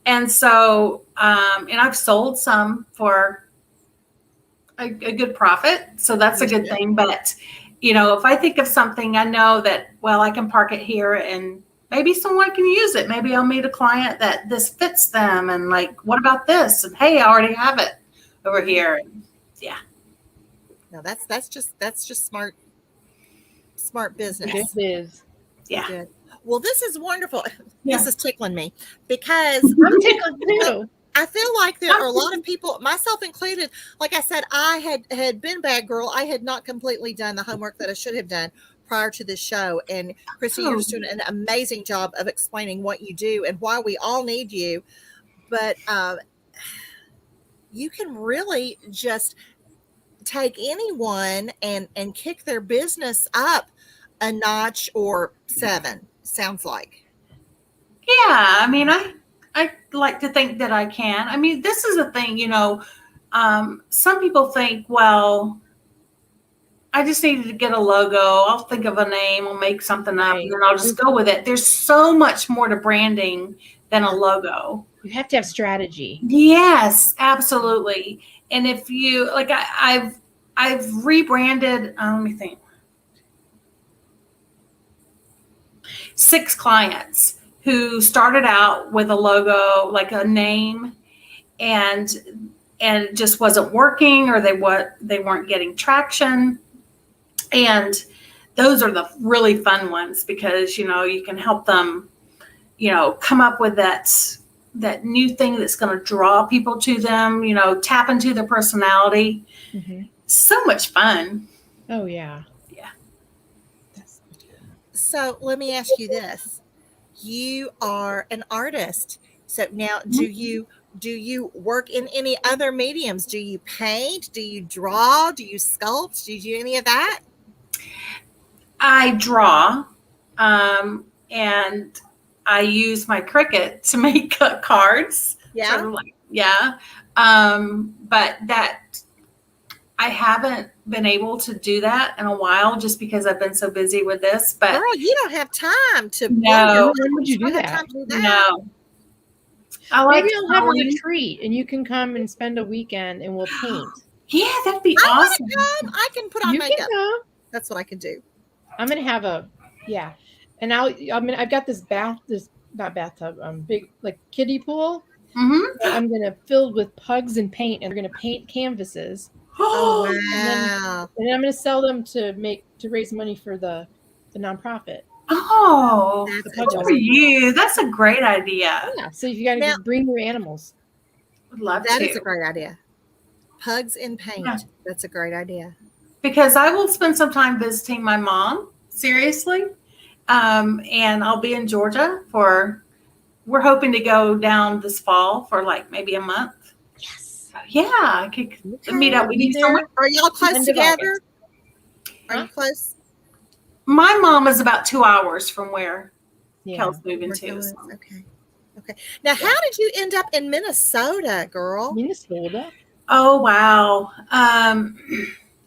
And so, and I've sold some for a good profit. So that's a good thing. But, if I think of something, I know that, I can park it here and maybe someone can use it. Maybe I'll meet a client that this fits them. And what about this? And hey, I already have it over here. Yeah. No, that's just smart business. It is. Yeah. Good. Well, this is wonderful. Yeah. This is tickling me because I'm tickled too. I feel like there are a lot of people, myself included. Like I said, I had been bad girl. I had not completely done the homework that I should have done prior to this show. And Christy, you're just doing an amazing job of explaining what you do and why we all need you. But you can really just take anyone and kick their business up a notch or 7, sounds like. Yeah, I mean, I like to think that I can. I mean, this is a thing, some people think, I just needed to get a logo. I'll think of a name, I'll make something up, and then I'll just go with it. There's so much more to branding than a logo. You have to have strategy. Yes, absolutely. And if you I've rebranded, let me think, 6 clients who started out with a logo, like a name, and it just wasn't working, or they weren't getting traction. And those are the really fun ones because, you can help them, come up with that new thing that's going to draw people to them, tap into their personality. Mm-hmm. So much fun. Oh, yeah. So let me ask you this. You are an artist. So now do you work in any other mediums? Do you paint? Do you draw? Do you sculpt? Do you do any of that? I draw, and I use my Cricut to make cards. Yeah. Sort of like, yeah. But that I haven't been able to do that in a while just because I've been so busy with this. But girl, you don't have time to. No. When would you do that? No. Maybe I'll have a retreat and you can come and spend a weekend and we'll paint. Yeah, that'd be awesome. I can put on you makeup. Can come. That's what I can do. I'm gonna have and I've got this not bathtub, big like kiddie pool. Mm-hmm. I'm gonna fill with pugs and paint, and we're gonna paint canvases. Oh wow! And I'm gonna sell them to raise money for the nonprofit. Oh, good for you. That's a great idea. Yeah. So if you gotta just bring your animals. Would love that to. Is a great idea. Pugs and paint. Yeah. That's a great idea. Because I will spend some time visiting my mom. Seriously. And I'll be in Georgia we're hoping to go down this fall for like maybe a month. Yes. So, yeah, I could meet up with you somewhere. Are y'all close together? Are you close? My mom is about 2 hours from where Kelle's moving to. So. Okay. Now, how did you end up in Minnesota, girl? Minnesota? Oh, wow.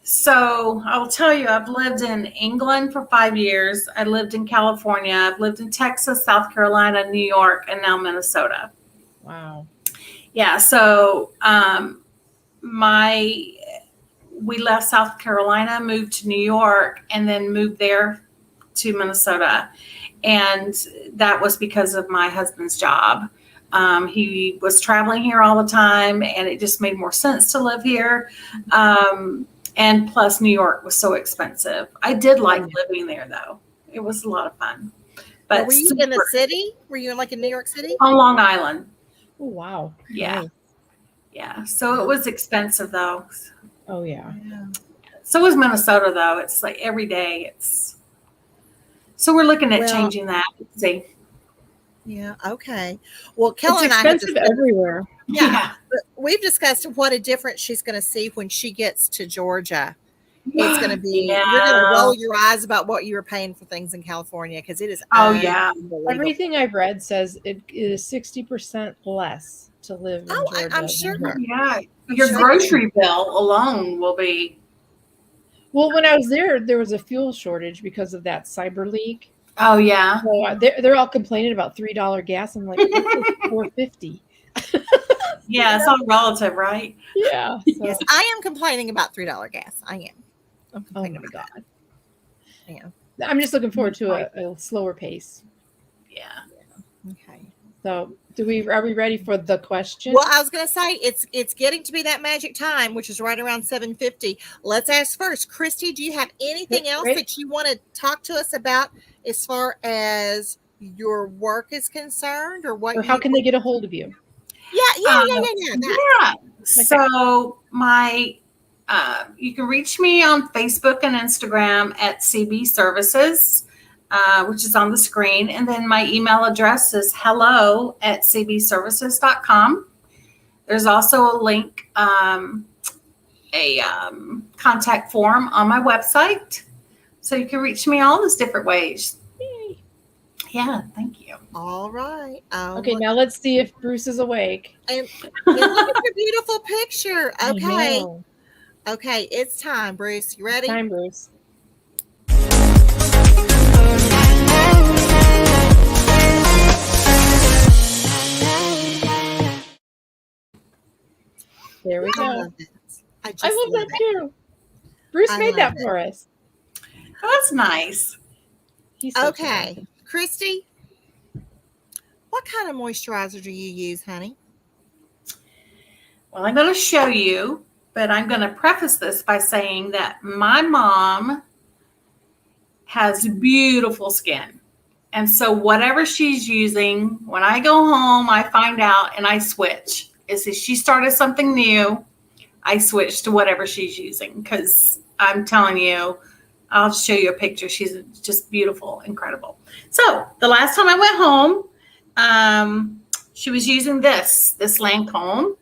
So I'll tell you, I've lived in England for 5 years. I lived in California. I've lived in Texas, South Carolina, New York, and now Minnesota. Wow. Yeah. So we left South Carolina, moved to New York, and then moved there to Minnesota. And that was because of my husband's job. He was traveling here all the time, and it just made more sense to live here. And plus, New York was so expensive. I did like living there, though. It was a lot of fun. But were you in the city? Were you in New York City? On Long Island. Oh, wow. Yeah. Nice. Yeah. So it was expensive, though. Oh, yeah. So was Minnesota, though. It's like every day. So we're looking at changing that. Let's see. Yeah. Okay. Well, Kelle and I have expensive everywhere. Yeah. But we've discussed what a difference she's going to see when she gets to Georgia. It's going to be, you're going to roll your eyes about what you were paying for things in California because it is. Oh, yeah. Everything I've read says it is 60% less to live in Georgia. I'm sure. Yeah. Your grocery bill alone will be. Well, when I was there was a fuel shortage because of that cyber leak. Oh, yeah. So they're all complaining about $3 gas. I'm like, $4.50. Yeah, it's all relative, right? Yeah. So. Yes, I am complaining about $3 gas. I am. Oh, my God. Yeah. I'm just looking forward to a slower pace. Yeah. Okay. So are we ready for the question? Well, I was going to say it's getting to be that magic time, which is right around 7:50. Let's ask first, Christi, do you have anything else that you want to talk to us about as far as your work is concerned, or how can they get a hold of you? Yeah. So you can reach me on Facebook and Instagram at CB Services, which is on the screen. And then my email address is hello@cbservices.com. There's also a link, contact form on my website. So you can reach me all those different ways. Yay. Yeah, thank you. All right. Okay, now let's see if Bruce is awake. And look at your beautiful picture. Okay. Okay, it's time, Bruce. You ready? Time, Bruce. There we go. I love that too. Bruce made that for us. Oh, that's nice. Okay. Christi, what kind of moisturizer do you use, honey? Well, I'm going to show you, but I'm going to preface this by saying that my mom has beautiful skin. And so whatever she's using, when I go home, I find out and I switch. If she started something new, I switch to whatever she's using because I'm telling you, I'll show you a picture. She's just beautiful, incredible. So the last time I went home, she was using this Lancome.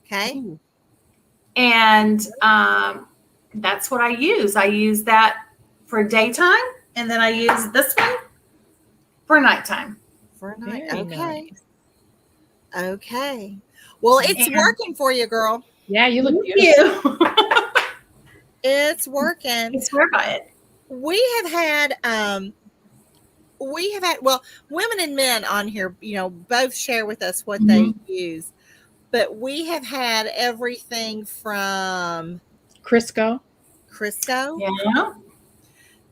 Okay. And that's what I use. I use that for daytime, and then I use this one for nighttime. For night. Okay. Nice. Okay. Well, it's working for you, girl. Yeah, you look beautiful. It's working. I swear by it. We have had well, women and men on here, both share with us what they use. But we have had everything from Crisco. Yeah.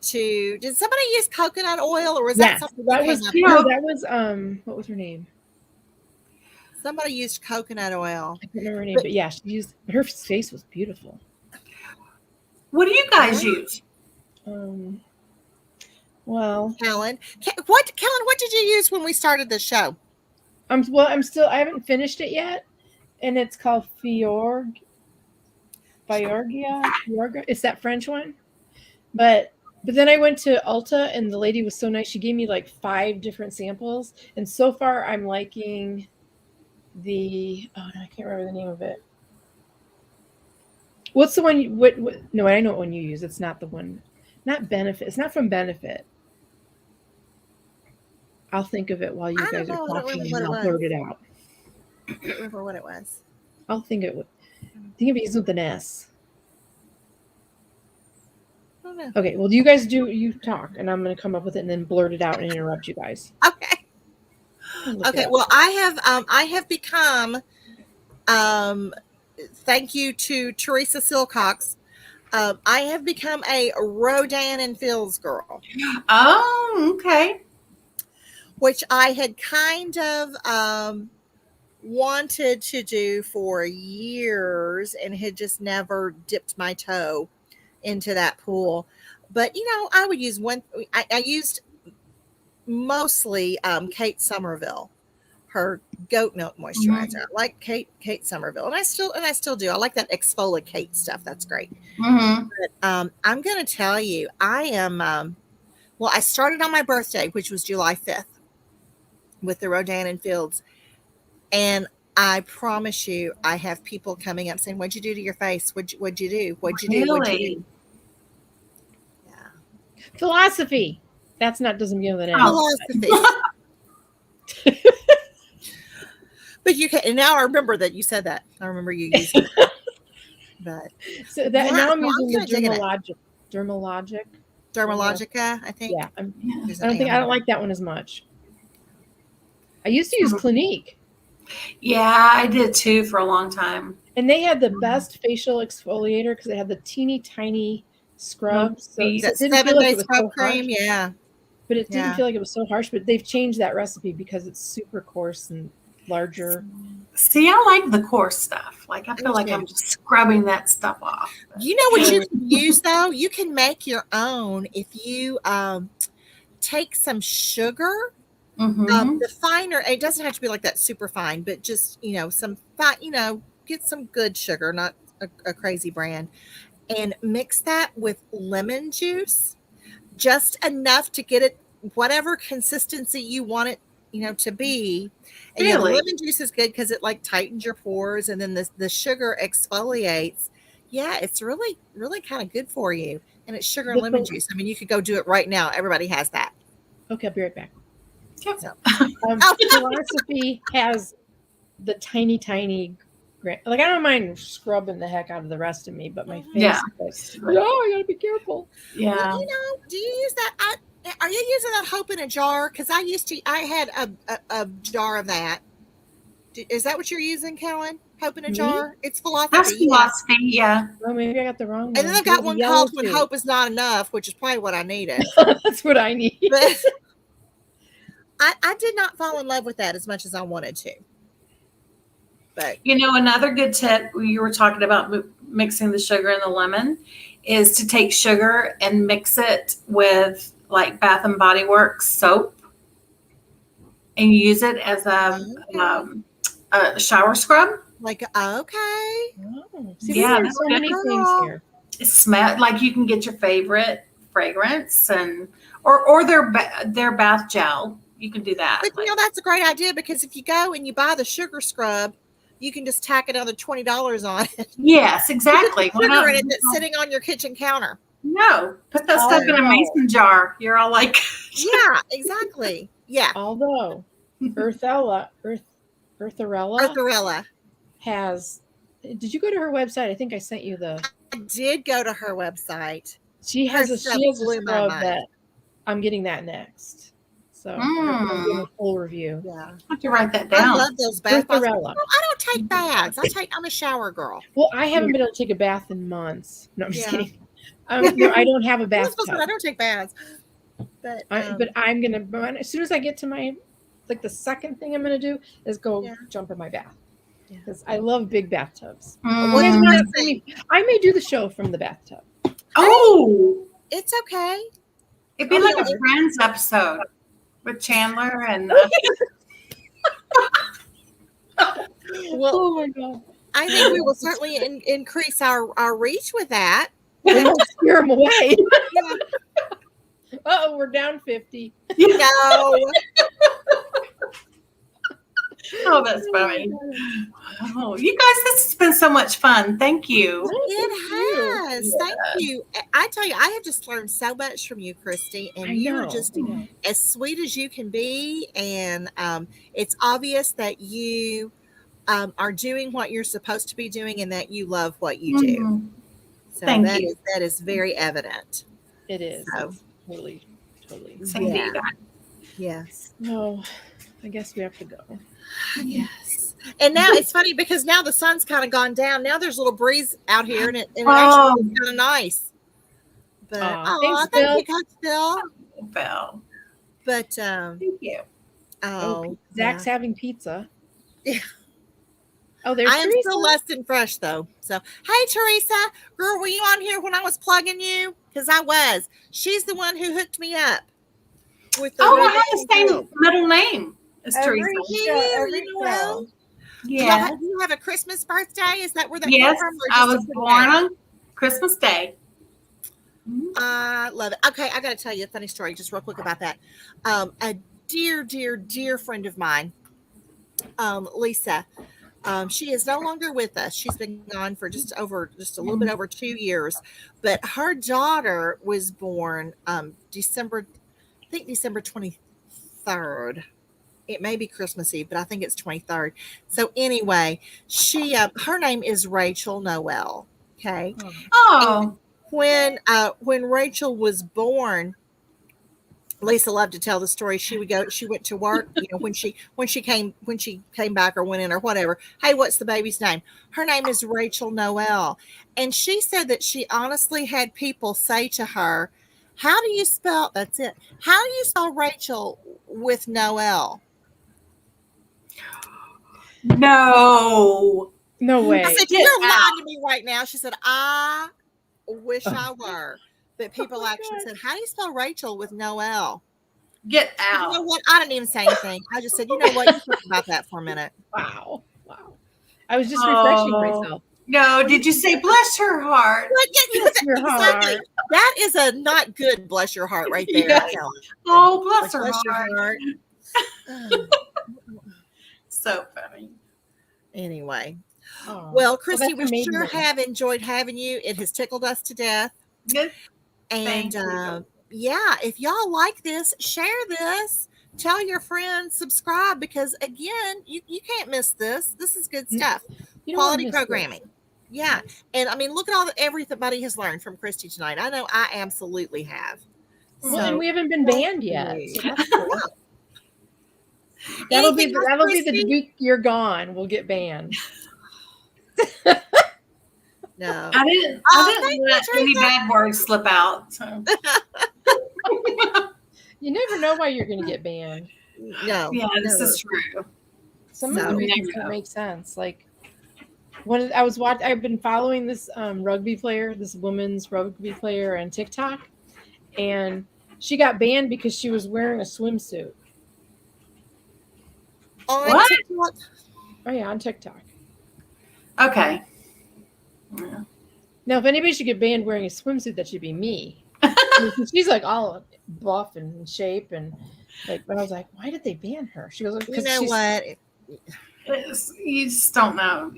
To, did somebody use coconut oil, or was that something that was that was what was her name? Somebody used coconut oil. I can't remember her name, but yeah, she used, her face was beautiful. What do you guys use? Well, Kellen, what did you use when we started the show? I haven't finished it yet, and it's called Fiorga. It's that French one. But then I went to Ulta, and the lady was so nice. She gave me like 5 different samples, and so far I'm liking I can't remember the name of it. What's the one? No, I know what one you use. It's not the one. Not Benefit. It's not from Benefit. I'll think of it while you guys are talking, and I'll blurt it out. I don't remember what it was. I'll think it begins with an S. Okay, well, you talk, and I'm going to come up with it and then blurt it out and interrupt you guys. Okay. Okay. Well, I have become, thank you to Teresa Silcox, I have become a Rodan and Fields girl. Oh, okay. Which I had kind of wanted to do for years and had just never dipped my toe into that pool. But I would use I used mostly Kate Somerville, her goat milk moisturizer. I like Kate Somerville, and I still do. I like that exfoliate stuff. That's great. But I'm going to tell you, I am I started on my birthday, which was July 5th, with the Rodan and Fields, and I promise you, I have people coming up saying, "What'd you do to your face? What'd you do? What'd you do? What'd you do?" Yeah. Philosophy. Doesn't begin with an M. Philosophy. But you can, and now I remember that you said that. I remember you using it. But so that now I'm using the Dermalogica, I think. Yeah. I don't like that one as much. I used to use Clinique. Yeah, I did too for a long time. And they had the best facial exfoliator because they had the teeny tiny scrubs. So that 7-day scrub cream, yeah. But it didn't feel like it was so harsh. But they've changed that recipe because it's super coarse and larger. See, I like the coarse stuff. Like I feel like I'm just scrubbing that stuff off. You know what you can use though? You can make your own if you take some sugar. The finer, it doesn't have to be like that super fine, but just some fine, get some good sugar, not a crazy brand, and mix that with lemon juice, just enough to get it whatever consistency you want it to be. And really? Lemon juice is good because it like tightens your pores, and then the sugar exfoliates. Yeah, it's really really kind of good for you, and it's sugar and lemon juice. I mean, you could go do it right now. Everybody has that. Okay, I'll be right back. So, Philosophy has the tiny like I don't mind scrubbing the heck out of the rest of me, but my face I gotta be careful. Yeah. Well, do you use that? Are you using that Hope in a jar? Because I had a jar of that. Is that what you're using, Kellen? Hope in a jar? It's Philosophy. That's Philosophy, yeah. Well, maybe I got the wrong one. And then I've got one called When Hope Is Not Enough, which is probably what I needed. That's what I need. But I did not fall in love with that as much as I wanted to. But another good tip, you were talking about mixing the sugar and the lemon, is to take sugar and mix it with like Bath and Body Works soap and use it as a shower scrub. Like, okay. Oh. See, there's so many things here. Smell, like you can get your favorite fragrance and or their bath gel. You can do that. But that's a great idea, because if you go and you buy the sugar scrub, you can just tack another $20 on it. Yes, exactly. Sugar in it that's sitting on your kitchen counter. No, put that stuff in a mason jar. You're all like, yeah, exactly. Yeah. Although Eartharella has. Did you go to her website? I think I sent you the. I did go to her website. She has a scrub that I'm getting that next. So I'm going to give a full review. Yeah, I have to write that down. I love those bath bombs. I don't take baths. I'm a shower girl. Well, I haven't been able to take a bath in months. No, I'm just kidding. No, I don't have a bathtub. I don't take baths. But I'm going to, as soon as I get to my, the second thing I'm going to do is go jump in my bath. Because I love big bathtubs. I may do the show from the bathtub. Oh! It's okay. It'd be like a Friends episode. With Chandler and well, oh my God! I think we will certainly increase our reach with that. We'll scare them away. Oh, we're down 50. No. Oh, that's funny. Oh, you guys, this has been so much fun. Thank you. It has. Thank you. I tell you, I have just learned so much from you, Christi, and you're just as sweet as you can be. And it's obvious that you are doing what you're supposed to be doing, and that you love what you do. So Thank you. That is very evident. It is. So, totally. Same to you guys. Yes. No, I guess we have to go. Yes. And now it's funny because now the sun's kind of gone down. Now there's a little breeze out here, and it actually is kind of nice. But thank you, Coach Bill. Bill. But thank you. Zach's having pizza. Yeah. Oh, there's I am still less than fresh though. So hey, Teresa, girl, were you on here when I was plugging you? Because I was. She's the one who hooked me up with the. I have the same middle name. It's Teresa. Well, yeah. Do you have a Christmas birthday? Is that where that came from? I was born on Christmas Day. I love it. Okay, I got to tell you a funny story just real quick about that. A dear friend of mine, Lisa, she is no longer with us. She's been gone for just a little bit over 2 years, but her daughter was born December 23rd. It may be Christmas Eve, but I think it's 23rd. So anyway, she her name is Rachel Noel. Okay. Oh. And when Rachel was born, Lisa loved to tell the story. She went to work, when she came back or went in or whatever. Hey, what's the baby's name? Her name is Rachel Noel. And she said that she honestly had people say to her, how do you spell Rachel with Noel? No way. I said, you're lying to me right now. She said, I wish I were. But people actually said, how do you spell Rachel with Noel? Get out. You know what? I didn't even say anything. I just said, you know what? You think about that for a minute. Wow. I was just refreshing myself. No, did you say bless her heart? Bless your heart. That is a not good bless your heart right there. Yes. Oh, bless her heart. So funny. Anyway. Well, Christi, we sure have enjoyed having you. It has tickled us to death. Good. And if y'all like this, share this. Tell your friends, subscribe, because again, you can't miss this. This is good stuff. Quality programming. This. Yeah. And I mean, look at everybody has learned from Christi tonight. I know I absolutely have. Well, and we haven't been banned yet. So that's cool. That'll be the week you're gone. We'll get banned. No, I didn't let any bad words slip out. So. You never know why you're going to get banned. No. Yeah, this is true. Some of the reasons don't make sense. Like when I've been following this this women's rugby player on TikTok, and she got banned because she was wearing a swimsuit. On TikTok? Oh yeah, on TikTok. Okay. Yeah. Now, if anybody should get banned wearing a swimsuit, that should be me. She's like all buff and in shape and like, but I was like, why did they ban her? She goes, you know what? You just don't know.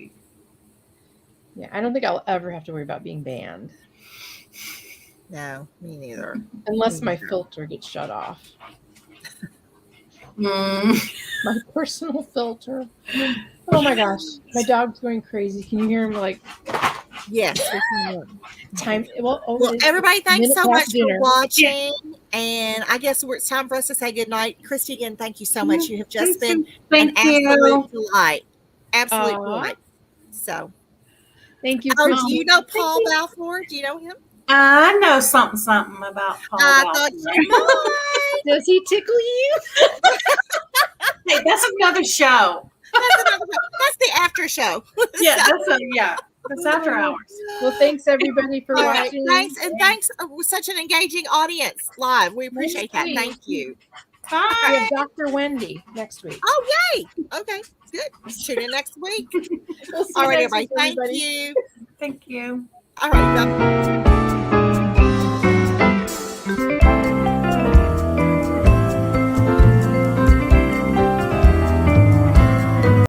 Yeah, I don't think I'll ever have to worry about being banned. No, me neither. Unless my filter gets shut off. My personal filter. Oh my gosh, my dog's going crazy. Can you hear him? Like, yes. Time. Well, everybody, thanks so much for watching. And I guess it's time for us to say goodnight. Christi, again, thank you so much. You have just been an absolute delight. Absolute delight. So, thank you. Do you know Paul Balfour? Do you know him? I know something about Paul Balfour. Thought you might. Does he tickle you? Hey, that's another show. That's the after show. Yeah, that's after hours. Well, thanks everybody for watching. Thanks, and thanks with such an engaging audience live. We appreciate that. Thank you. Bye. We have Dr. Wendy next week. Oh, yay! Okay, good. Tune in next week. All right, everybody. Thank you. Thank you. All right. Bye.